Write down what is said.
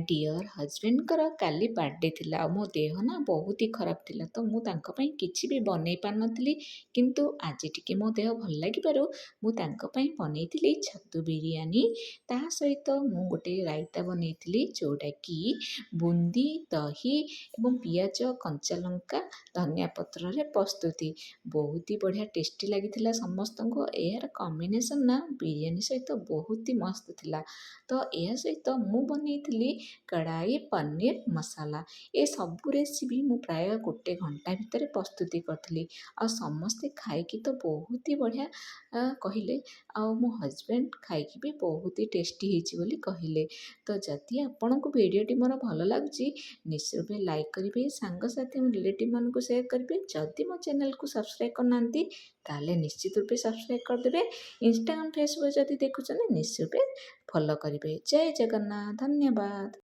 Dear हजबेंडଙ୍କର କାଲି birthday ଥିଲା ଆଉ ମୋ ଦେହ ନା ବହୁତ ହି ଖରାପ ଥିଲା ତ ମୁଁ ତାଙ୍କ ପାଇଁ କିଛି ବି ବନେଇ ପାରିନଥିଲି କିନ୍ତୁ ଆଜି ଟିକେ ମୋ ଦେହ ଭଲ ଲାଗିବାରୁ ମୁଁ ତାଙ୍କ ପାଇଁ ବନେଇଥିଲି ଛତୁ ବିରିୟାନୀ। ତା ସହିତ ମୁଁ ଗୋଟେ ରାଇତା ବନେଇଥିଲି ଯେଉଁଟାକି ବୁନ୍ଦି ଦହି ଏବଂ ପିଆଜ କଞ୍ଚା ଲଙ୍କା ଧନିଆ ପତ୍ରରେ ପ୍ରସ୍ତୁତି ବହୁତ ହି ବଢ଼ିଆ ଟେଷ୍ଟି ଲାଗିଥିଲା ସମସ୍ତଙ୍କୁ। ଏହାର କମ୍ବିନେସନ୍ ନା ବିରିୟାନୀ ସହିତ ବହୁତ ହି ମସ୍ତ ଥିଲା। ତ ଏହା ସହିତ ମୁଁ ବନେଇଥିଲି କଢ଼ାଇ ପନିର ମସଲା। ଏ ସବୁ ରେସିପି ମୁଁ ପ୍ରାୟ ଗୋଟେ ଘଣ୍ଟା ଭିତରେ ପ୍ରସ୍ତୁତି କରିଥିଲି ଆଉ ସମସ୍ତେ ଖାଇକି ତ ବହୁତ ହି ବଢ଼ିଆ କହିଲେ ଆଉ ମୋ ହଜବେଣ୍ଡ ଖାଇକି ବି ବହୁତ ହି ଟେଷ୍ଟି ହେଇଛି ବୋଲି କହିଲେ। ତ ଯଦି ଆପଣଙ୍କୁ ଭିଡ଼ିଓଟି ମୋର ଭଲ ଲାଗୁଛି ନିଶ୍ଚୟ ରୂପେ ଲାଇକ୍ କରିବେ, ସାଙ୍ଗସାଥି ଏବଂ ରିଲେଟିଭ୍ମାନଙ୍କୁ ସେୟାର କରିବେ। ଯଦି ମୋ ଚ୍ୟାନେଲକୁ ସବସ୍କ୍ରାଇବ୍ କରିନାହାନ୍ତି ତାହେଲେ ନିଶ୍ଚିତ ରୂପେ ସବସ୍କ୍ରାଇବ୍ କରିଦେବେ। ଇନଷ୍ଟାଗ୍ରାମ ଫେସବୁକ୍ ଯଦି ଦେଖୁଛନ୍ତି ନିଶ୍ଚୟ ରୂପେ ଫଲୋ କରିବେ। ଜୟ ଜଗନ୍ନାଥ, ଧନ୍ୟବାଦ।